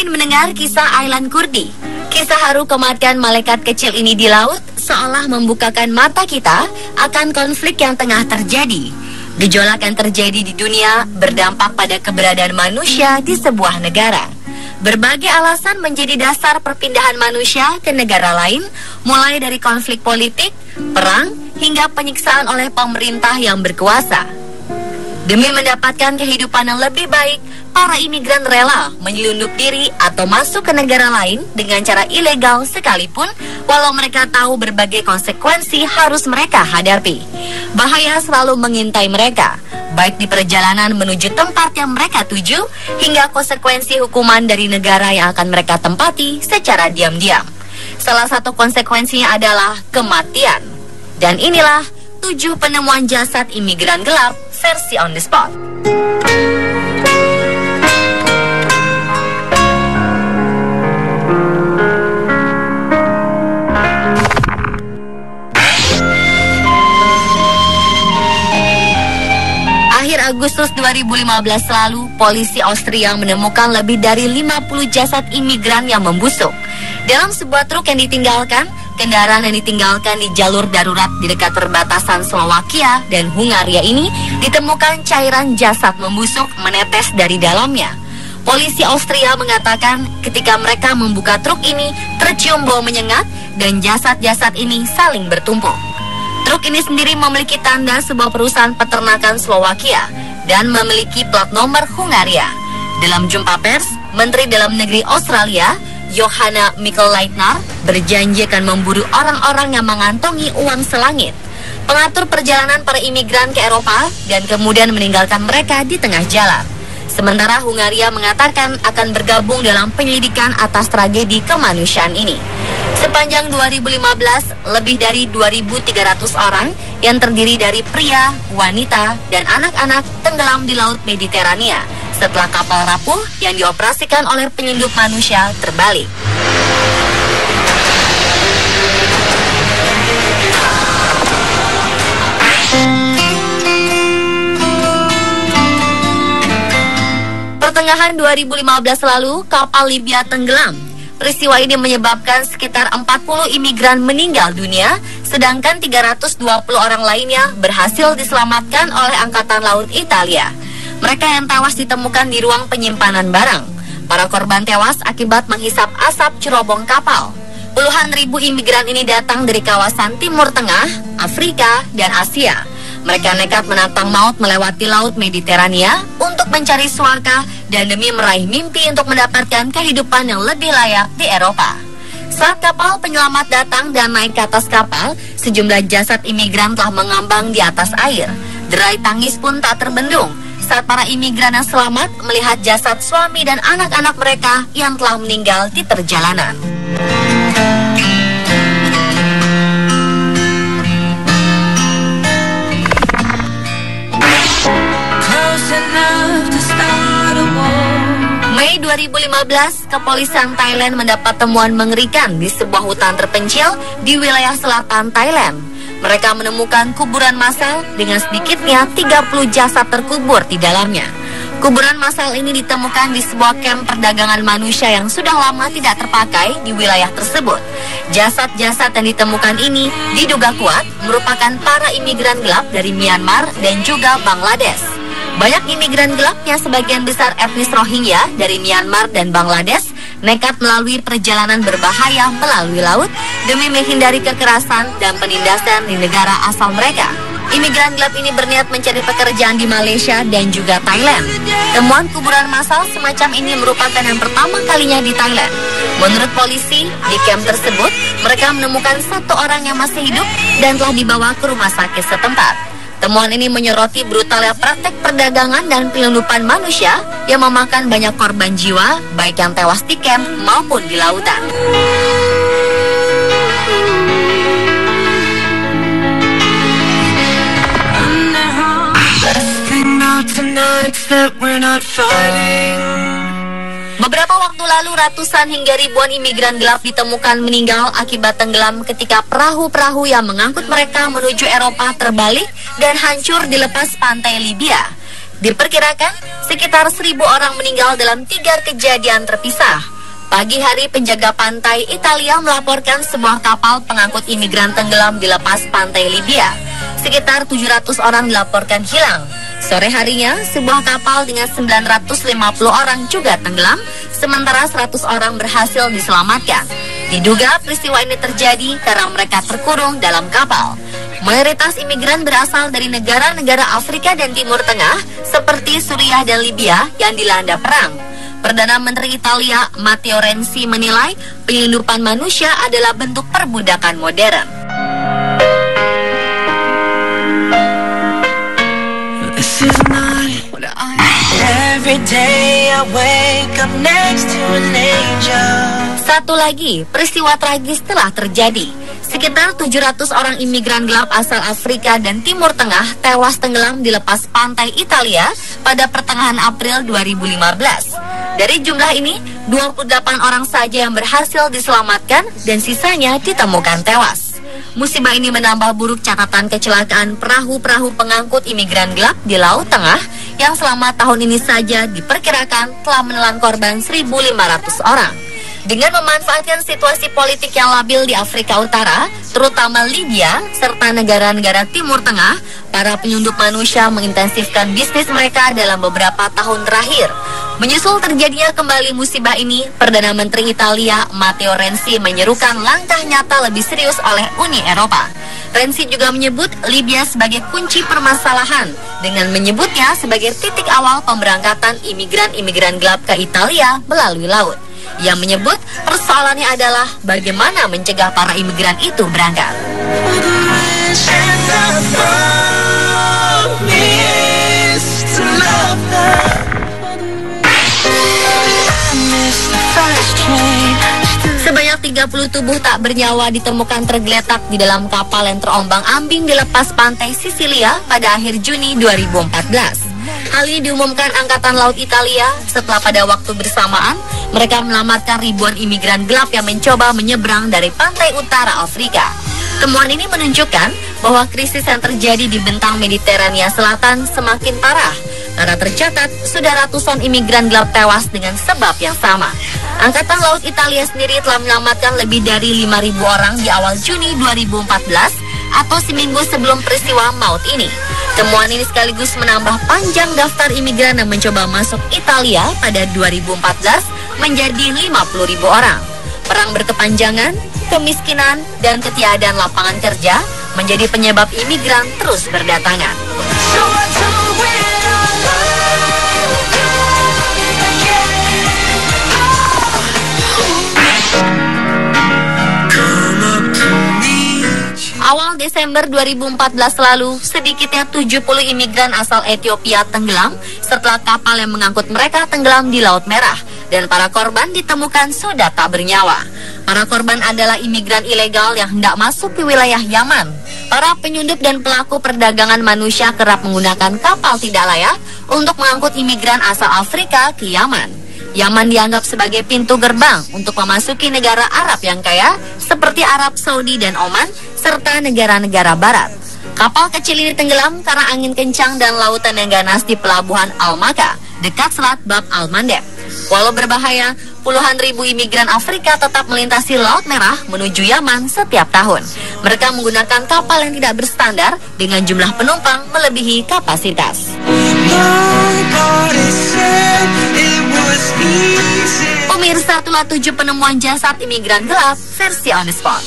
Mungkin mendengar kisah Aylan Kurdi. Kisah haru kematian malaikat kecil ini di laut seolah membukakan mata kita akan konflik yang tengah terjadi. Gejolak yang terjadi di dunia berdampak pada keberadaan manusia di sebuah negara. Berbagai alasan menjadi dasar perpindahan manusia ke negara lain, mulai dari konflik politik, perang, hingga penyiksaan oleh pemerintah yang berkuasa. Demi mendapatkan kehidupan yang lebih baik, para imigran rela menyelundup diri atau masuk ke negara lain dengan cara ilegal sekalipun, walau mereka tahu berbagai konsekuensi harus mereka hadapi. Bahaya selalu mengintai mereka, baik di perjalanan menuju tempat yang mereka tuju, hingga konsekuensi hukuman dari negara yang akan mereka tempati secara diam-diam. Salah satu konsekuensinya adalah kematian. Dan inilah 7 penemuan jasad imigran gelap versi On The Spot. Akhir Agustus 2015 lalu, polisi Austria menemukan lebih dari 50 jasad imigran yang membusuk. Dalam sebuah truk yang ditinggalkan, kendaraan yang ditinggalkan di jalur darurat di dekat perbatasan Slovakia dan Hungaria ini ditemukan cairan jasad membusuk menetes dari dalamnya. Polisi Austria mengatakan ketika mereka membuka truk ini tercium bau menyengat dan jasad-jasad ini saling bertumpuk. Truk ini sendiri memiliki tanda sebuah perusahaan peternakan Slovakia dan memiliki plat nomor Hungaria. Dalam jumpa pers, Menteri Dalam Negeri Australia Johanna Mikl-Leitner berjanji akan memburu orang-orang yang mengantongi uang selangit, pengatur perjalanan para imigran ke Eropa, dan kemudian meninggalkan mereka di tengah jalan. Sementara Hungaria mengatakan akan bergabung dalam penyelidikan atas tragedi kemanusiaan ini. Sepanjang 2015, lebih dari 2.300 orang yang terdiri dari pria, wanita, dan anak-anak tenggelam di Laut Mediterania setelah kapal rapuh yang dioperasikan oleh penyelundup manusia terbalik. Pertengahan 2015 lalu, kapal Libya tenggelam. Peristiwa ini menyebabkan sekitar 40 imigran meninggal dunia, sedangkan 320 orang lainnya berhasil diselamatkan oleh Angkatan Laut Italia. Mereka yang tewas ditemukan di ruang penyimpanan barang. Para korban tewas akibat menghisap asap cerobong kapal. Puluhan ribu imigran ini datang dari kawasan Timur Tengah, Afrika, dan Asia. Mereka nekat menantang maut melewati Laut Mediterania untuk mencari suaka dan demi meraih mimpi untuk mendapatkan kehidupan yang lebih layak di Eropa. Saat kapal penyelamat datang dan naik ke atas kapal, sejumlah jasad imigran telah mengambang di atas air. Derai tangis pun tak terbendung saat para imigran yang selamat melihat jasad suami dan anak-anak mereka yang telah meninggal di perjalanan. Mei 2015, kepolisian Thailand mendapat temuan mengerikan di sebuah hutan terpencil di wilayah selatan Thailand. Mereka menemukan kuburan massal dengan sedikitnya 30 jasad terkubur di dalamnya. Kuburan massal ini ditemukan di sebuah kamp perdagangan manusia yang sudah lama tidak terpakai di wilayah tersebut. Jasad-jasad yang ditemukan ini diduga kuat merupakan para imigran gelap dari Myanmar dan juga Bangladesh. Banyak imigran gelap yang sebagian besar etnis Rohingya dari Myanmar dan Bangladesh nekat melalui perjalanan berbahaya melalui laut demi menghindari kekerasan dan penindasan di negara asal mereka. Imigran gelap ini berniat mencari pekerjaan di Malaysia dan juga Thailand. Temuan kuburan massal semacam ini merupakan yang pertama kalinya di Thailand. Menurut polisi, di kamp tersebut mereka menemukan 1 orang yang masih hidup dan telah dibawa ke rumah sakit setempat. Temuan ini menyoroti brutalnya praktek perdagangan dan penyelundupan manusia yang memakan banyak korban jiwa, baik yang tewas di kamp maupun di lautan. Beberapa waktu lalu ratusan hingga ribuan imigran gelap ditemukan meninggal akibat tenggelam ketika perahu-perahu yang mengangkut mereka menuju Eropa terbalik dan hancur di lepas pantai Libya. Diperkirakan Sekitar 1.000 orang meninggal dalam 3 kejadian terpisah. Pagi hari, penjaga pantai Italia melaporkan sebuah kapal pengangkut imigran tenggelam di lepas pantai Libya. Sekitar 700 orang dilaporkan hilang. Sore harinya, sebuah kapal dengan 950 orang juga tenggelam, sementara 100 orang berhasil diselamatkan. Diduga peristiwa ini terjadi karena mereka terkurung dalam kapal. Mayoritas imigran berasal dari negara-negara Afrika dan Timur Tengah, seperti Suriah dan Libya yang dilanda perang. Perdana Menteri Italia Matteo Renzi menilai penyelundupan manusia adalah bentuk perbudakan modern. Satu lagi, peristiwa tragis telah terjadi. Sekitar 700 orang imigran gelap asal Afrika dan Timur Tengah tewas tenggelam di lepas pantai Italia pada pertengahan April 2015. Dari jumlah ini, 28 orang saja yang berhasil diselamatkan dan sisanya ditemukan tewas. Musibah ini menambah buruk catatan kecelakaan perahu-perahu pengangkut imigran gelap di Laut Tengah yang selama tahun ini saja diperkirakan telah menelan korban 1.500 orang. Dengan memanfaatkan situasi politik yang labil di Afrika Utara, terutama Libya, serta negara-negara Timur Tengah, para penyelundup manusia mengintensifkan bisnis mereka dalam beberapa tahun terakhir. Menyusul terjadinya kembali musibah ini, Perdana Menteri Italia Matteo Renzi menyerukan langkah nyata lebih serius oleh Uni Eropa. Renzi juga menyebut Libya sebagai kunci permasalahan, dengan menyebutnya sebagai titik awal pemberangkatan imigran-imigran gelap ke Italia melalui laut. Yang menyebut persoalannya adalah bagaimana mencegah para imigran itu berangkat. Sebanyak 30 tubuh tak bernyawa ditemukan tergeletak di dalam kapal yang terombang-ambing di lepas pantai Sisilia pada akhir Juni 2014. Hal ini diumumkan Angkatan Laut Italia setelah pada waktu bersamaan mereka menyelamatkan ribuan imigran gelap yang mencoba menyeberang dari pantai utara Afrika. Temuan ini menunjukkan bahwa krisis yang terjadi di bentang Mediterania Selatan semakin parah karena tercatat sudah ratusan imigran gelap tewas dengan sebab yang sama. Angkatan Laut Italia sendiri telah menyelamatkan lebih dari 5.000 orang di awal Juni 2014 atau seminggu sebelum peristiwa maut ini. Temuan ini sekaligus menambah panjang daftar imigran yang mencoba masuk Italia pada 2014 menjadi 50.000 orang. Perang berkepanjangan, kemiskinan, dan ketiadaan lapangan kerja menjadi penyebab imigran terus berdatangan. Awal Desember 2014 lalu, sedikitnya 70 imigran asal Ethiopia tenggelam setelah kapal yang mengangkut mereka tenggelam di Laut Merah, dan para korban ditemukan sudah tak bernyawa. Para korban adalah imigran ilegal yang hendak masuk ke wilayah Yaman. Para penyundup dan pelaku perdagangan manusia kerap menggunakan kapal tidak layak untuk mengangkut imigran asal Afrika ke Yaman. Yaman dianggap sebagai pintu gerbang untuk memasuki negara Arab yang kaya seperti Arab Saudi dan Oman, serta negara-negara barat. Kapal kecil ini tenggelam karena angin kencang dan lautan yang ganas di pelabuhan Al-Maka, dekat selat Bab Al-Mandeb. Walau berbahaya, puluhan ribu imigran Afrika tetap melintasi Laut Merah menuju Yaman setiap tahun. Mereka menggunakan kapal yang tidak berstandar dengan jumlah penumpang melebihi kapasitas. Pemirsa, itulah 7 penemuan jasad imigran gelap versi On The Spot.